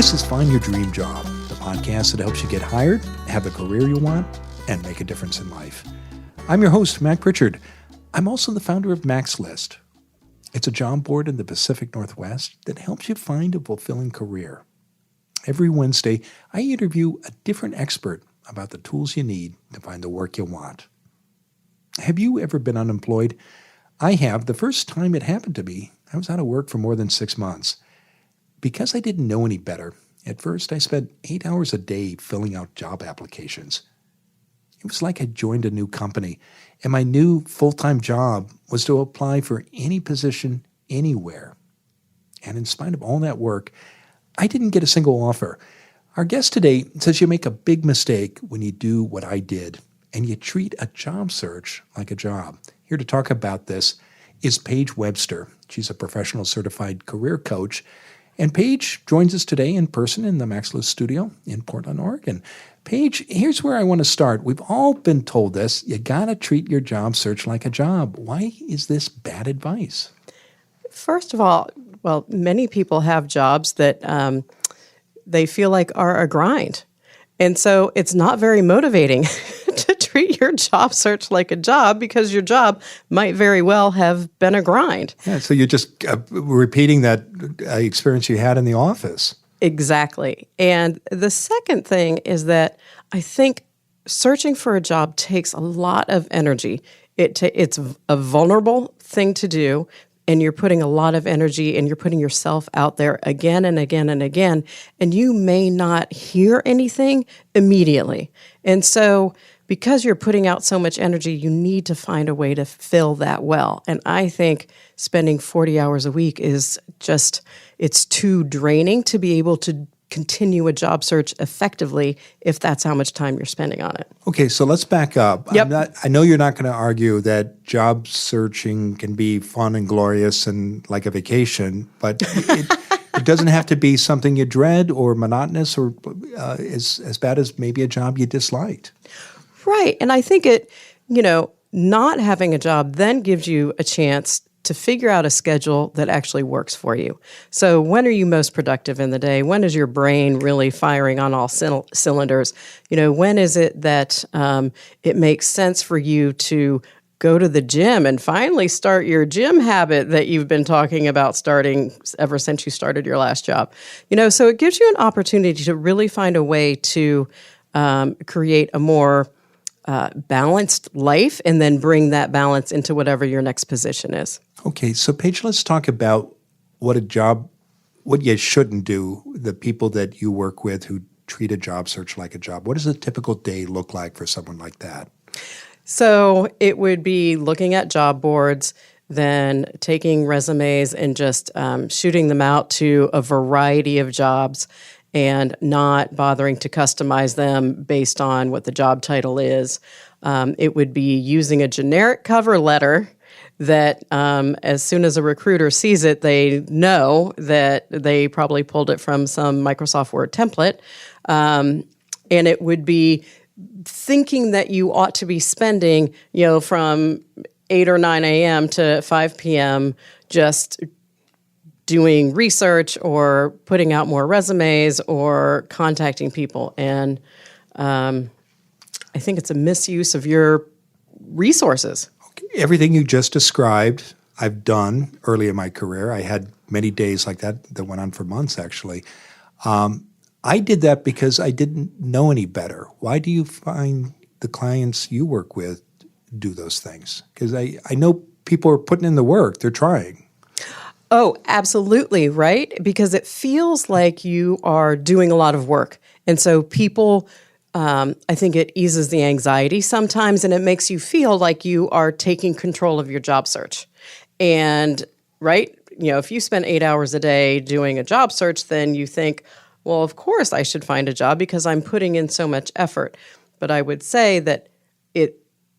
This is Find Your Dream Job, the podcast that helps you get hired, have the career you want, and make a difference in life. I'm your host, Mac Pritchard. I'm also the founder of Mac's List. It's a job board in the Pacific Northwest that helps you find a fulfilling career. Every Wednesday, I interview a different expert about the tools you need to find the work you want. Have you ever been unemployed? I have. The first time it happened to me, I was out of work for more than 6 months. Because I didn't know any better, at first I spent 8 hours a day filling out job applications. It was like I joined a new company, and my new full-time job was to apply for any position anywhere. And in spite of all that work, I didn't get a single offer. Our guest today says you make a big mistake when you do what I did, and you treat a job search like a job. Here to talk about this is Paige Webster. She's a professional certified career coach. And Paige joins us today in person in the Mac's List studio in Portland, Oregon. Paige, here's where I want to start. We've all been told this. You got to treat your job search like a job. Why is this bad advice? First of all, many people have jobs that they feel like are a grind. And so it's not very motivating to treat your job search like a job because your job might very well have been a grind. Yeah, so you're just repeating that experience you had in the office. Exactly. And the second thing is that I think searching for a job takes a lot of energy. It's a vulnerable thing to do. And you're putting a lot of energy and you're putting yourself out there again and again and again, and you may not hear anything immediately. And so because you're putting out so much energy, you need to find a way to fill that well. And I think spending 40 hours a week is just, it's too draining to be able to continue a job search effectively if that's how much time you're spending on it. Okay, so let's back up. Yep. I know you're not going to argue that job searching can be fun and glorious and like a vacation, but it doesn't have to be something you dread or monotonous or as bad as maybe a job you disliked. Right, and I think not having a job then gives you a chance to figure out a schedule that actually works for you. So when are you most productive in the day? When is your brain really firing on all cylinders? When is it that it makes sense for you to go to the gym and finally start your gym habit that you've been talking about starting ever since you started your last job? So it gives you an opportunity to really find a way to create a more balanced life and then bring that balance into whatever your next position is. Okay, so Paige, let's talk about what you shouldn't do, the people that you work with who treat a job search like a job. What does a typical day look like for someone like that? So it would be looking at job boards, then taking resumes and just shooting them out to a variety of jobs and not bothering to customize them based on what the job title is. It would be using a generic cover letter that as soon as a recruiter sees it, they know that they probably pulled it from some Microsoft Word template. And it would be thinking that you ought to be spending, from 8 or 9 a.m. to 5 p.m. just doing research or putting out more resumes or contacting people. And I think it's a misuse of your resources. Okay. Everything you just described, I've done early in my career. I had many days like that went on for months, actually. I did that because I didn't know any better. Why do you find the clients you work with do those things? Because I know people are putting in the work. They're trying. Oh, absolutely, right? Because it feels like you are doing a lot of work. And so people, I think it eases the anxiety sometimes, and it makes you feel like you are taking control of your job search. And, right, if you spend 8 hours a day doing a job search, then you think, well, of course I should find a job because I'm putting in so much effort. But I would say that you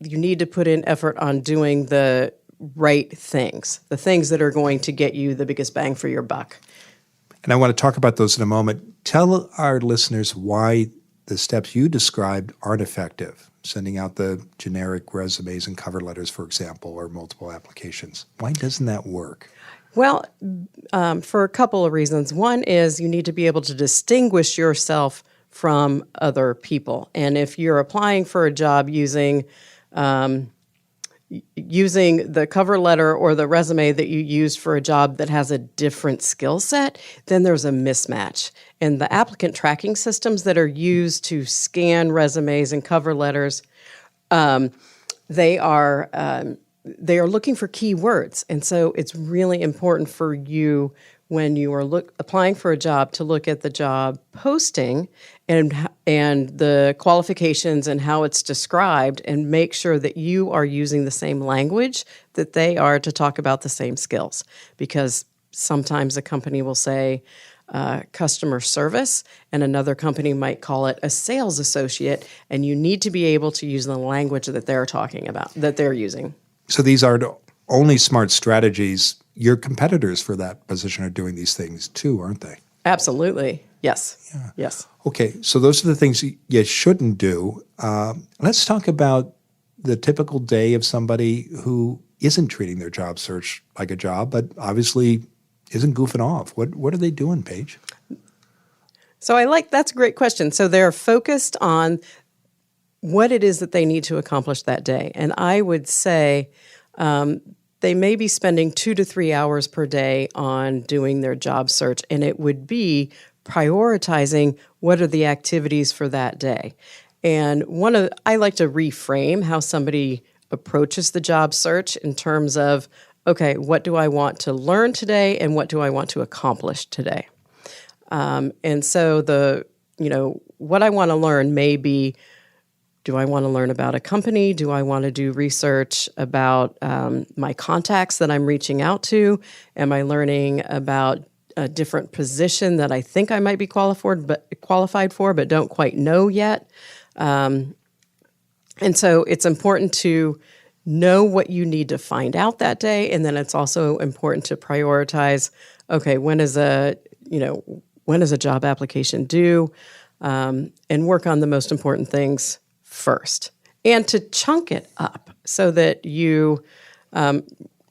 need to put in effort on doing the right things, the things that are going to get you the biggest bang for your buck. And I want to talk about those in a moment. Tell our listeners why the steps you described aren't effective, sending out the generic resumes and cover letters, for example, or multiple applications. Why doesn't that work? Well, for a couple of reasons. One is you need to be able to distinguish yourself from other people. And if you're applying for a job using the cover letter or the resume that you used for a job that has a different skill set, then there's a mismatch. And the applicant tracking systems that are used to scan resumes and cover letters, they are looking for keywords. And so it's really important for you when you are applying for a job to look at the job posting and the qualifications and how it's described, and make sure that you are using the same language that they are to talk about the same skills. Because sometimes a company will say customer service, and another company might call it a sales associate, and you need to be able to use the language that they're talking about, that they're using. So these are only smart strategies. Your competitors for that position are doing these things too, aren't they? Absolutely. Yes. Yeah. Yes. Okay, so those are the things you shouldn't do. Let's talk about the typical day of somebody who isn't treating their job search like a job, but obviously isn't goofing off. What are they doing, Paige? So that's a great question. So they're focused on what it is that they need to accomplish that day. And I would say they may be spending 2 to 3 hours per day on doing their job search, and it would be prioritizing what are the activities for that day. And I like to reframe how somebody approaches the job search in terms of, okay, what do I want to learn today and what do I want to accomplish today? And so what I want to learn may be, do I want to learn about a company? Do I want to do research about my contacts that I'm reaching out to? Am I learning about a different position that I think I might be qualified for, but don't quite know yet? And so it's important to know what you need to find out that day, and then it's also important to prioritize. Okay, when is a job application due, and work on the most important things first, and to chunk it up so that you. One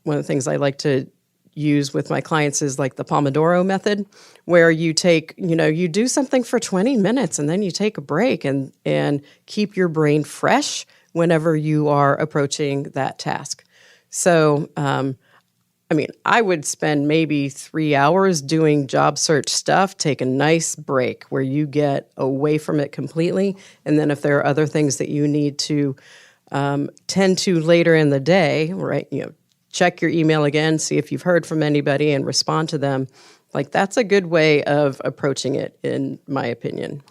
of the things I like to use with my clients is like the Pomodoro method, where you you do something for 20 minutes and then you take a break and keep your brain fresh whenever you are approaching that task. So, I would spend maybe 3 hours doing job search stuff, take a nice break where you get away from it completely. And then if there are other things that you need to tend to later in the day, right, check your email again, see if you've heard from anybody and respond to them. Like, that's a good way of approaching it, in my opinion.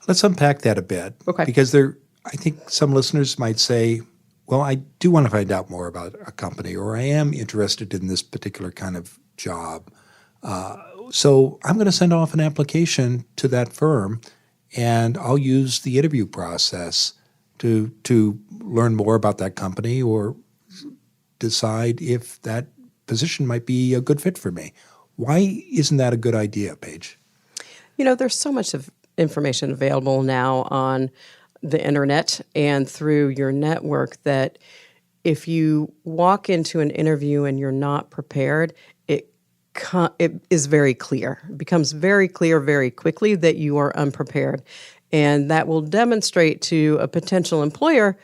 Let's unpack that a bit. Okay. Because I think some listeners might say, well, I do want to find out more about a company, or I am interested in this particular kind of job. So I'm going to send off an application to that firm, and I'll use the interview process to learn more about that company or decide if that position might be a good fit for me. Why isn't that a good idea, Paige? There's so much of information available now on the internet and through your network that if you walk into an interview and you're not prepared, it is very clear. It becomes very clear very quickly that you are unprepared. And that will demonstrate to a potential employer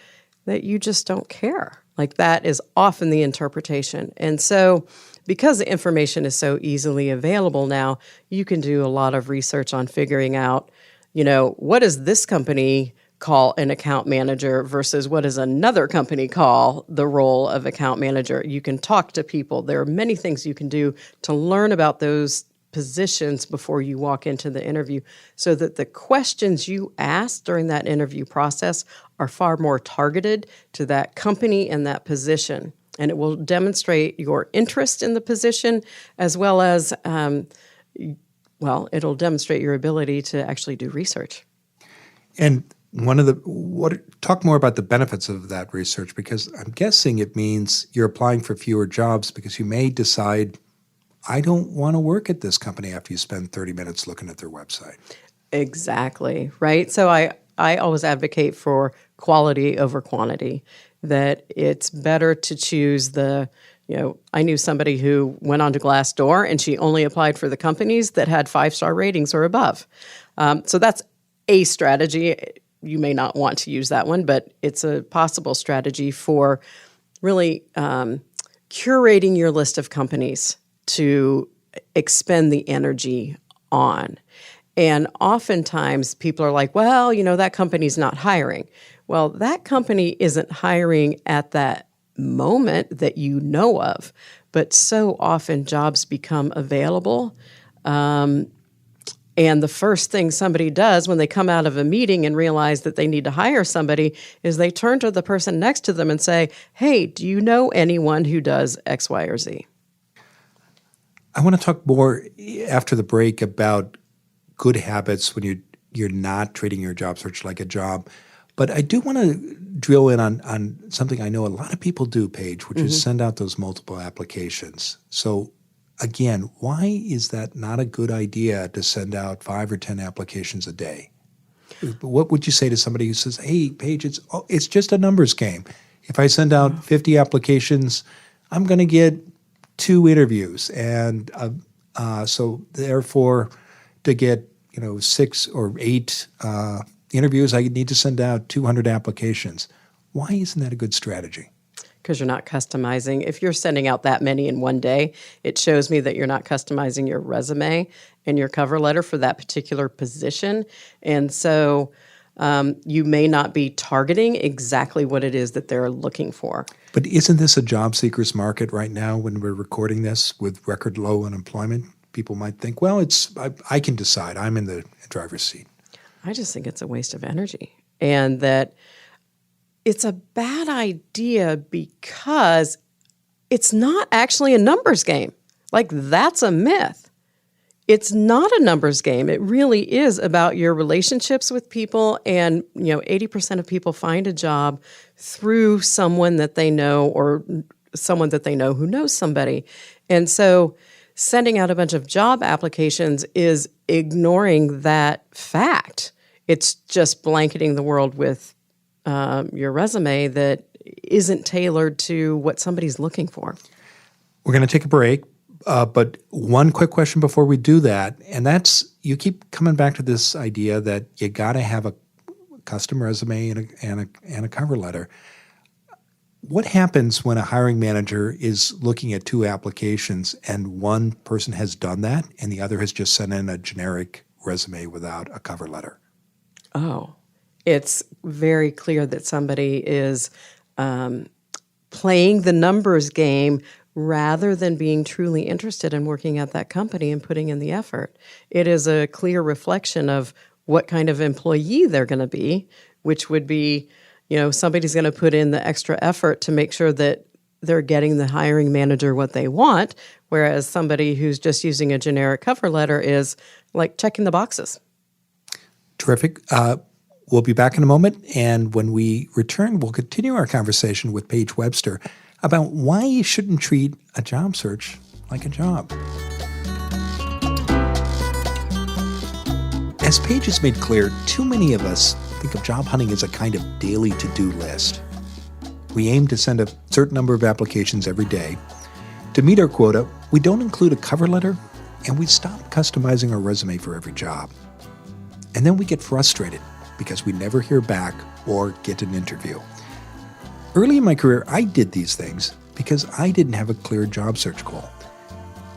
that you just don't care. Like, that is often the interpretation. And so because the information is so easily available now, you can do a lot of research on figuring out, what does this company call an account manager versus what does another company call the role of account manager. You can talk to people. There are many things you can do to learn about those positions before you walk into the interview, so that the questions you ask during that interview process are far more targeted to that company and that position. And it will demonstrate your interest in the position, as well as, it'll demonstrate your ability to actually do research. And talk more about the benefits of that research, because I'm guessing it means you're applying for fewer jobs because you may decide, I don't want to work at this company after you spend 30 minutes looking at their website. Exactly, right? So I always advocate for quality over quantity, that it's better to choose the I knew somebody who went onto Glassdoor and she only applied for the companies that had 5-star ratings or above. So that's a strategy. You may not want to use that one, but it's a possible strategy for really curating your list of companies to expend the energy on. And oftentimes people are like, well, that company's not hiring. Well, that company isn't hiring at that moment that you know of, but so often jobs become available. And the first thing somebody does when they come out of a meeting and realize that they need to hire somebody is they turn to the person next to them and say, hey, do you know anyone who does X, Y, or Z? I want to talk more after the break about good habits when you're not treating your job search like a job. But I do want to drill in on something I know a lot of people do, Paige, which is send out those multiple applications. So again, why is that not a good idea to send out 5 or 10 applications a day? What would you say to somebody who says, hey, Paige, it's just a numbers game. If I send out 50 applications, I'm going to get 2 interviews. And so therefore, to get 6 or 8 interviews, I need to send out 200 applications. Why isn't that a good strategy? Because you're not customizing. If you're sending out that many in one day, it shows me that you're not customizing your resume and your cover letter for that particular position. And so you may not be targeting exactly what it is that they're looking for. But isn't this a job seeker's market right now when we're recording this with record low unemployment? People might think, well, I can decide. I'm in the driver's seat. I just think it's a waste of energy, and that it's a bad idea because it's not actually a numbers game. Like, that's a myth. It's not a numbers game. It really is about your relationships with people, and 80% of people find a job through someone that they know or someone that they know who knows somebody. And so sending out a bunch of job applications is ignoring that fact. It's just blanketing the world with your resume that isn't tailored to what somebody's looking for. We're going to take a break, but one quick question before we do that, and that's, you keep coming back to this idea that you got to have a custom resume and a cover letter. What happens when a hiring manager is looking at 2 applications and one person has done that and the other has just sent in a generic resume without a cover letter? Oh, it's very clear that somebody is playing the numbers game rather than being truly interested in working at that company and putting in the effort. It is a clear reflection of what kind of employee they're going to be, which would be, somebody's going to put in the extra effort to make sure that they're getting the hiring manager what they want, whereas somebody who's just using a generic cover letter is like checking the boxes. Terrific. We'll be back in a moment, and when we return, we'll continue our conversation with Paige Webster about why you shouldn't treat a job search like a job. As Paige has made clear, too many of us think of job hunting as a kind of daily to-do list. We aim to send a certain number of applications every day. To meet our quota, we don't include a cover letter, and we stop customizing our resume for every job. And then we get frustrated because we never hear back or get an interview. Early in my career, I did these things because I didn't have a clear job search goal.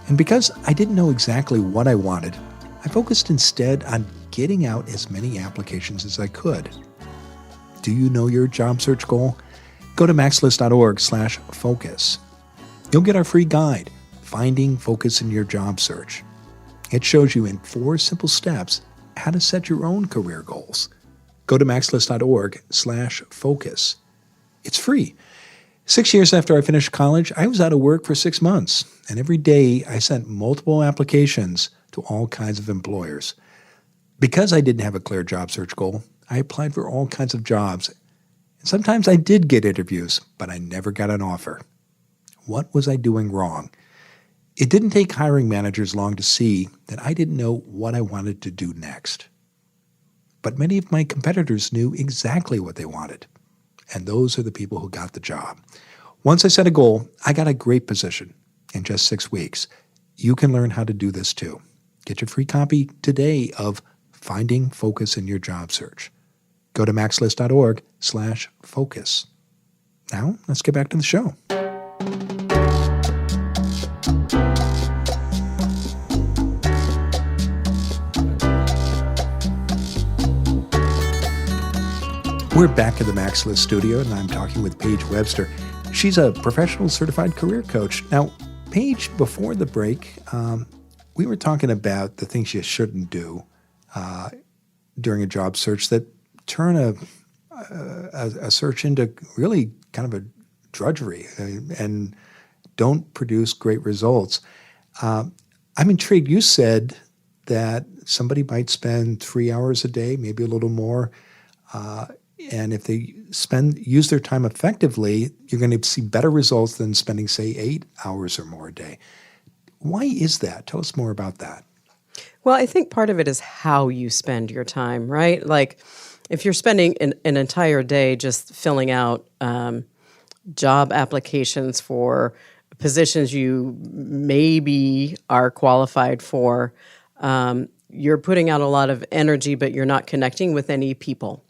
And because I didn't know exactly what I wanted, I focused instead on getting out as many applications as I could. Do you know your job search goal? Go to maxlist.org/focus. You'll get our free guide, Finding Focus in Your Job Search. It shows you in 4 simple steps how to set your own career goals. Go to maxlist.org/focus. It's free. 6 years after I finished college, I was out of work for 6 months, and every day I sent multiple applications to all kinds of employers. Because I didn't have a clear job search goal, I applied for all kinds of jobs. And sometimes I did get interviews, but I never got an offer. What was I doing wrong? It didn't take hiring managers long to see that I didn't know what I wanted to do next. But many of my competitors knew exactly what they wanted. And those are the people who got the job. Once I set a goal, I got a great position in just 6 weeks. You can learn how to do this too. Get your free copy today of Finding Focus in Your Job Search. Go to maxlist.org/focus. Now, let's get back to the show. We're back in the Max List studio, and I'm talking with Paige Webster. She's a professional certified career coach. Now, Paige, before the break, we were talking about the things you shouldn't do during a job search that turn a search into really kind of a drudgery and don't produce great results. I'm intrigued. You said that somebody might spend 3 hours a day, maybe a little more, and if they use their time effectively, you're going to see better results than spending, say, 8 hours or more a day. Why is that? Tell us more about that. Well, I think part of it is how you spend your time, right? Like if you're spending an entire day just filling out job applications for positions you maybe are qualified for, you're putting out a lot of energy, but you're not connecting with any people.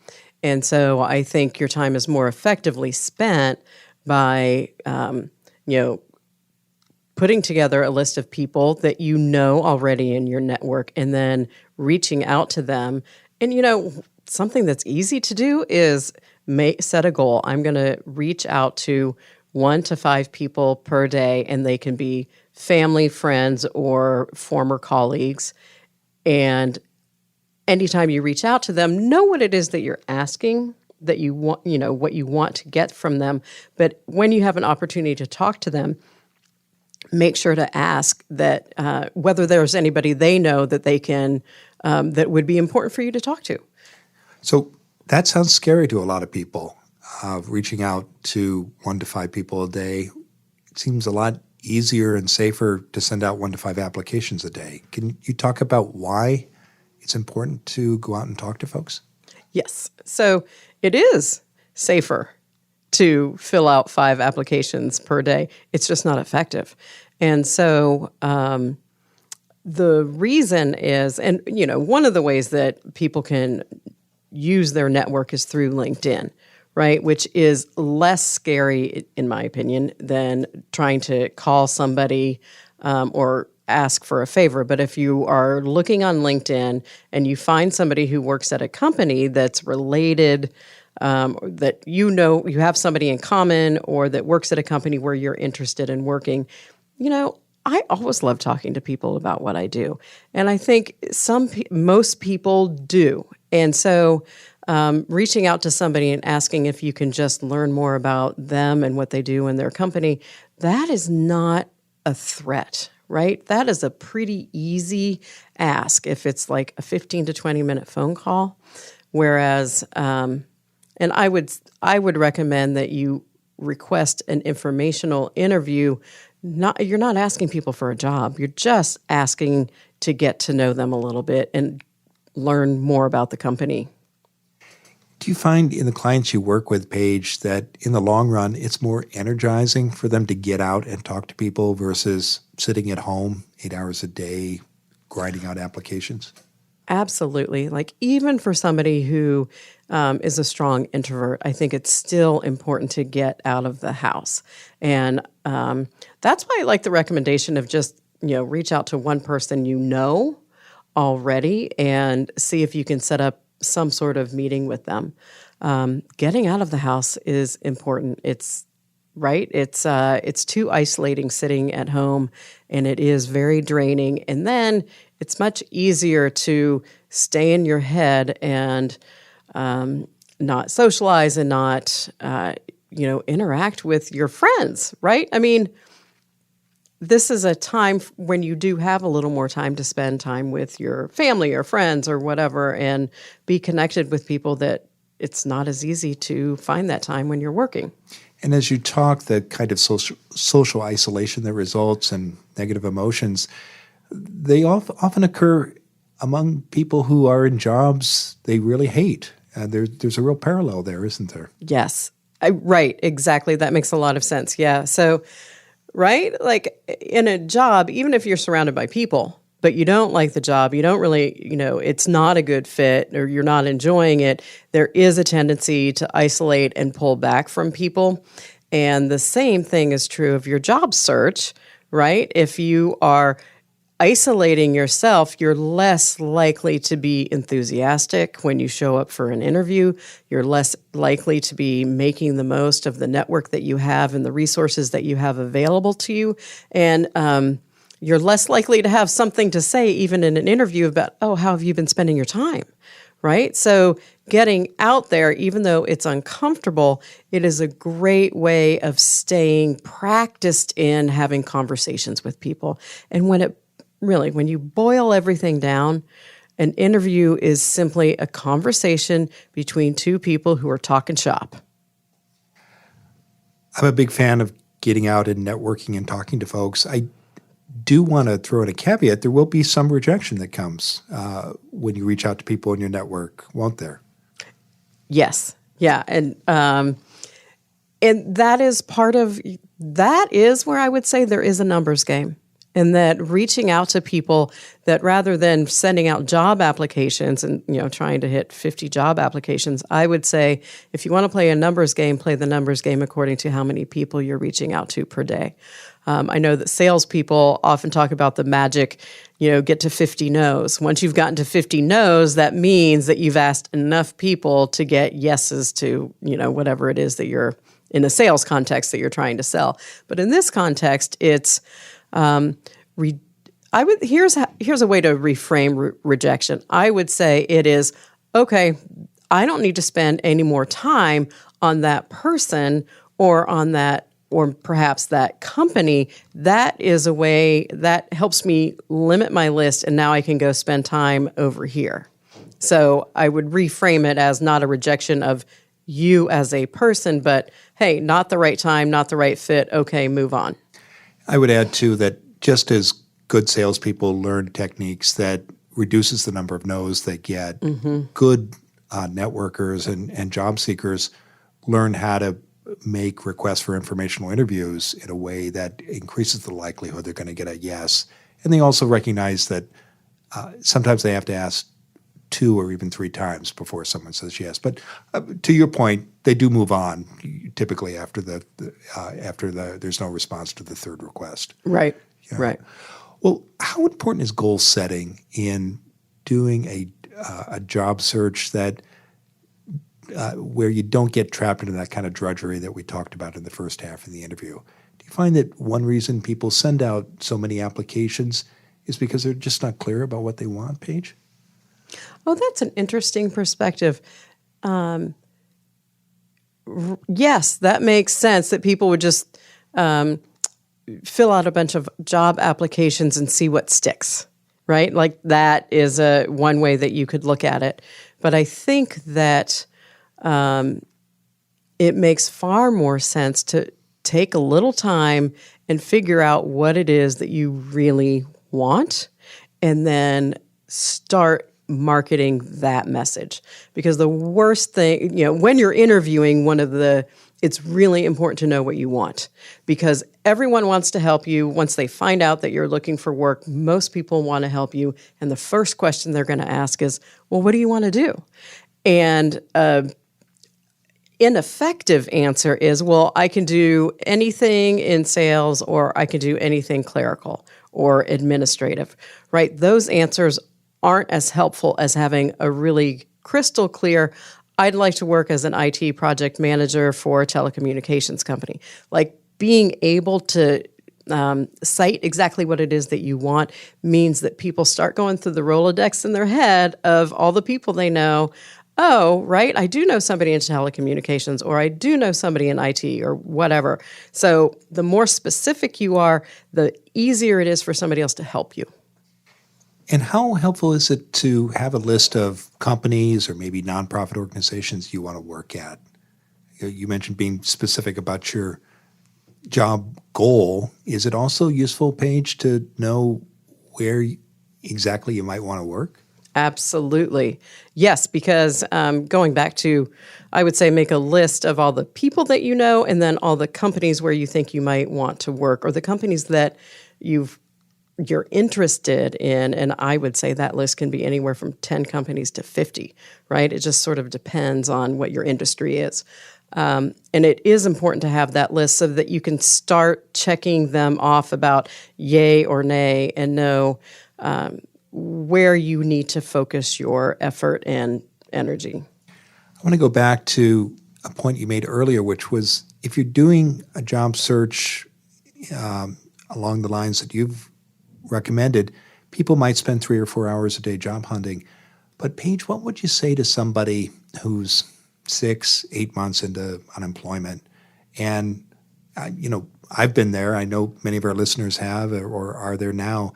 And so I think your time is more effectively spent by, putting together a list of people that you know already in your network and then reaching out to them. And, something that's easy to do is set a goal. I'm going to reach out to 1 to 5 people per day, and they can be family, friends, or former colleagues. And anytime you reach out to them, know what it is that you're asking, that you want, what you want to get from them. But when you have an opportunity to talk to them, make sure to ask that whether there's anybody they know that they can, that would be important for you to talk to. So that sounds scary to a lot of people, reaching out to 1 to 5 people a day. It seems a lot easier and safer to send out 1 to 5 applications a day. Can you talk about why it's important to go out and talk to folks? Yes. So it is safer to fill out 5 applications per day. It's just not effective. And so the reason is, and one of the ways that people can use their network is through LinkedIn, right? Which is less scary, in my opinion, than trying to call somebody or ask for a favor. But if you are looking on LinkedIn and you find somebody who works at a company that's related, that you have somebody in common, or that works at a company where you're interested in working, I always love talking to people about what I do. And I think most people do. And so reaching out to somebody and asking if you can just learn more about them and what they do in their company, that is not a threat, right? That is a pretty easy ask if it's like a 15 to 20 minute phone call. Whereas, and I would recommend that you request an informational interview. You're not asking people for a job. You're just asking to get to know them a little bit and learn more about the company. Do you find in the clients you work with, Paige, that in the long run, it's more energizing for them to get out and talk to people versus sitting at home 8 hours a day, grinding out applications? Absolutely. Like even for somebody who is a strong introvert, I think it's still important to get out of the house. And that's why I like the recommendation of just, reach out to one person already and see if you can set up some sort of meeting with them. Getting out of the house is important. It's right. It's too isolating sitting at home, and it is very draining. And then it's much easier to stay in your head and not socialize and not interact with your friends. Right. I mean, this is a time when you do have a little more time to spend time with your family or friends or whatever, and be connected with people that it's not as easy to find that time when you're working. And as you talk, the kind of social isolation that results and negative emotions, they often occur among people who are in jobs they really hate. There's a real parallel there, isn't there? Yes. Right, exactly. That makes a lot of sense. Yeah. So, right, like in a job, even if you're surrounded by people, but you don't like the job, you don't really, it's not a good fit or you're not enjoying it, there is a tendency to isolate and pull back from people. And the same thing is true of your job search, right? If you are isolating yourself, you're less likely to be enthusiastic when you show up for an interview. You're less likely to be making the most of the network that you have and the resources that you have available to you. And you're less likely to have something to say, even in an interview, about, oh, how have you been spending your time? Right? So getting out there, even though it's uncomfortable, it is a great way of staying practiced in having conversations with people. And when you boil everything down, an interview is simply a conversation between two people who are talking shop. I'm a big fan of getting out and networking and talking to folks. I do want to throw in a caveat. There will be some rejection that comes when you reach out to people in your network, won't there? Yes. Yeah. And that is where I would say there is a numbers game. And that reaching out to people, that rather than sending out job applications and trying to hit 50 job applications, I would say if you want to play a numbers game, play the numbers game according to how many people you're reaching out to per day. I know that salespeople often talk about the magic, get to 50 no's. Once you've gotten to 50 no's, that means that you've asked enough people to get yeses to whatever it is that you're in a sales context that you're trying to sell. But in this context, it's here's a way to reframe rejection. I would say it is, okay, I don't need to spend any more time on that person or on that, or perhaps that company. That is a way that helps me limit my list, and now I can go spend time over here. So I would reframe it as not a rejection of you as a person, but hey, not the right time, not the right fit. Okay, move on. I would add, too, that just as good salespeople learn techniques that reduces the number of no's they get, good networkers and job seekers learn how to make requests for informational interviews in a way that increases the likelihood they're going to get a yes. And they also recognize that sometimes they have to ask 2 or even 3 times before someone says yes. But to your point, they do move on typically after there's no response to the third request. Right. Right. Well, how important is goal setting in doing a job search that where you don't get trapped into that kind of drudgery that we talked about in the first half of the interview? Do you find that one reason people send out so many applications is because they're just not clear about what they want, Paige? Oh, that's an interesting perspective. Yes, that makes sense that people would just fill out a bunch of job applications and see what sticks, right? Like that is one way that you could look at it. But I think that it makes far more sense to take a little time and figure out what it is that you really want, and then start marketing that message. Because the worst thing, when you're interviewing, it's really important to know what you want, because everyone wants to help you. Once they find out that you're looking for work, most people want to help you. And the first question they're going to ask is, well, what do you want to do? And ineffective answer is, well, I can do anything in sales, or I can do anything clerical or administrative, right? Those answers aren't as helpful as having a really crystal clear, I'd like to work as an IT project manager for a telecommunications company. Like being able to cite exactly what it is that you want means that people start going through the Rolodex in their head of all the people they know. Oh, right, I do know somebody in telecommunications, or I do know somebody in IT, or whatever. So the more specific you are, the easier it is for somebody else to help you. And how helpful is it to have a list of companies or maybe nonprofit organizations you want to work at? You mentioned being specific about your job goal. Is it also useful, Paige, to know where exactly you might want to work? Absolutely. Yes, because going back to, I would say make a list of all the people that you know and then all the companies where you think you might want to work or the companies that you're interested in. And I would say that list can be anywhere from 10 companies to 50, right? It just sort of depends on what your industry is. And it is important to have that list so that you can start checking them off about yay or nay and know where you need to focus your effort and energy. I want to go back to a point you made earlier, which was if you're doing a job search along the lines that you've recommended, people might spend 3 or 4 hours a day job hunting. But Paige, what would you say to somebody who's 6, 8 months into unemployment? And, I've been there. I know many of our listeners have or are there now.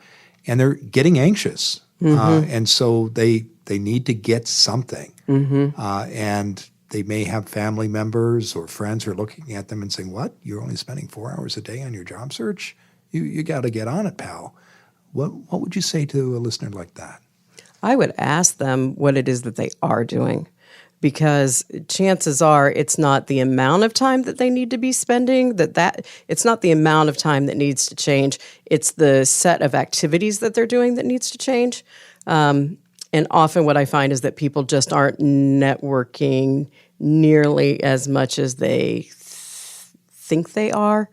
And they're getting anxious. And so they need to get something. And they may have family members or friends who are looking at them and saying, what? You're only spending 4 hours a day on your job search? You got to get on it, pal. What would you say to a listener like that? I would ask them what it is that they are doing, because chances are it's not the amount of time that they need to be spending, that it's not the amount of time that needs to change. It's the set of activities that they're doing that needs to change. And often what I find is that people just aren't networking nearly as much as they think they are.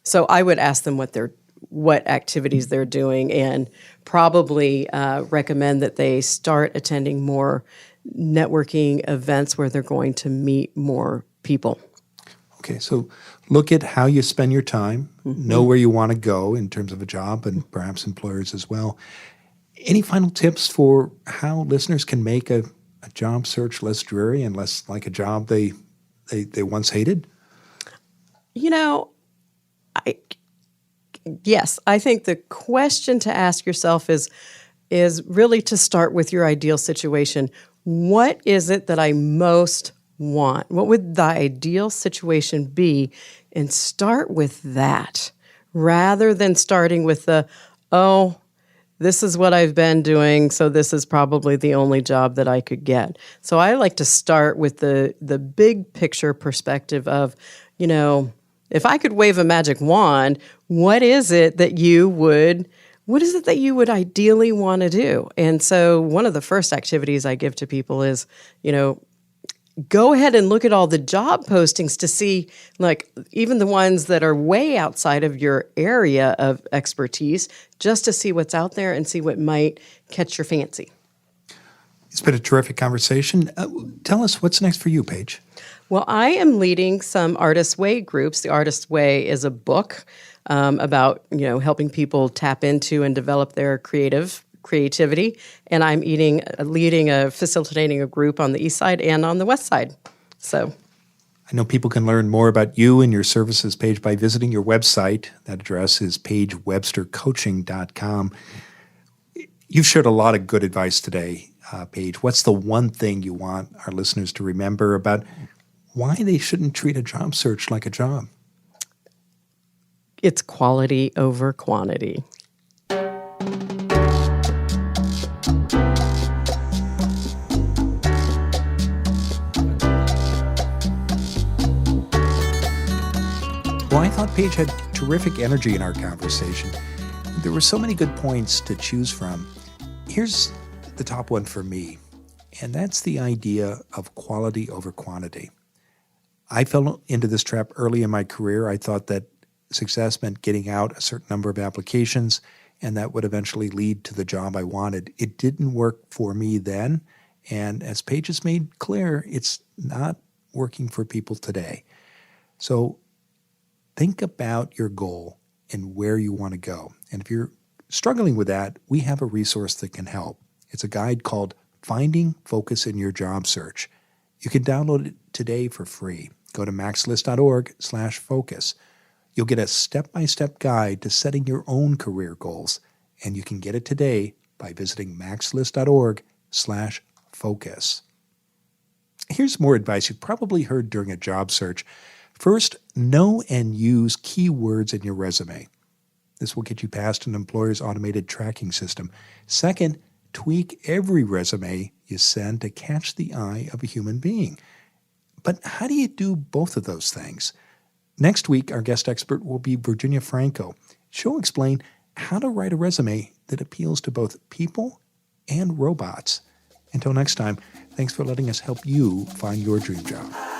So I would ask them what activities they're doing and probably recommend that they start attending more networking events where they're going to meet more people. Okay, so look at how you spend your time, know where you want to go in terms of a job and perhaps employers as well. Any final tips for how listeners can make a job search less dreary and less like a job they once hated? Yes, I think the question to ask yourself is really to start with your ideal situation. What is it that I most want? What would the ideal situation be? And start with that rather than starting with this is what I've been doing, so this is probably the only job that I could get. So I like to start with the big picture perspective of, if I could wave a magic wand, what is it that you would ideally want to do? And so one of the first activities I give to people is, go ahead and look at all the job postings to see, like, even the ones that are way outside of your area of expertise, just to see what's out there and see what might catch your fancy. It's been a terrific conversation. Tell us what's next for you, Paige. Well, I am leading some Artist Way groups. The Artist Way is a book about, helping people tap into and develop their creativity. And I'm facilitating a group on the east side and on the west side. So I know people can learn more about you and your services, Paige, by visiting your website. That address is PaigeWebsterCoaching.com. You've shared a lot of good advice today, Paige. What's the one thing you want our listeners to remember about why they shouldn't treat a job search like a job? It's quality over quantity. Well, I thought Paige had terrific energy in our conversation. There were so many good points to choose from. Here's the top one for me, and that's the idea of quality over quantity. I fell into this trap early in my career. I thought that success meant getting out a certain number of applications, and that would eventually lead to the job I wanted. It didn't work for me then, and as Paige has made clear, it's not working for people today. So think about your goal and where you want to go. And if you're struggling with that, we have a resource that can help. It's a guide called Finding Focus in Your Job Search. You can download it today for free. Go to maxlist.org/focus. You'll get a step-by-step guide to setting your own career goals, and you can get it today by visiting maxlist.org/focus. Here's more advice you've probably heard during a job search. First, know and use keywords in your resume. This will get you past an employer's automated tracking system. Second, tweak every resume you send to catch the eye of a human being. But how do you do both of those things? Next week, our guest expert will be Virginia Franco. She'll explain how to write a resume that appeals to both people and robots. Until next time, thanks for letting us help you find your dream job.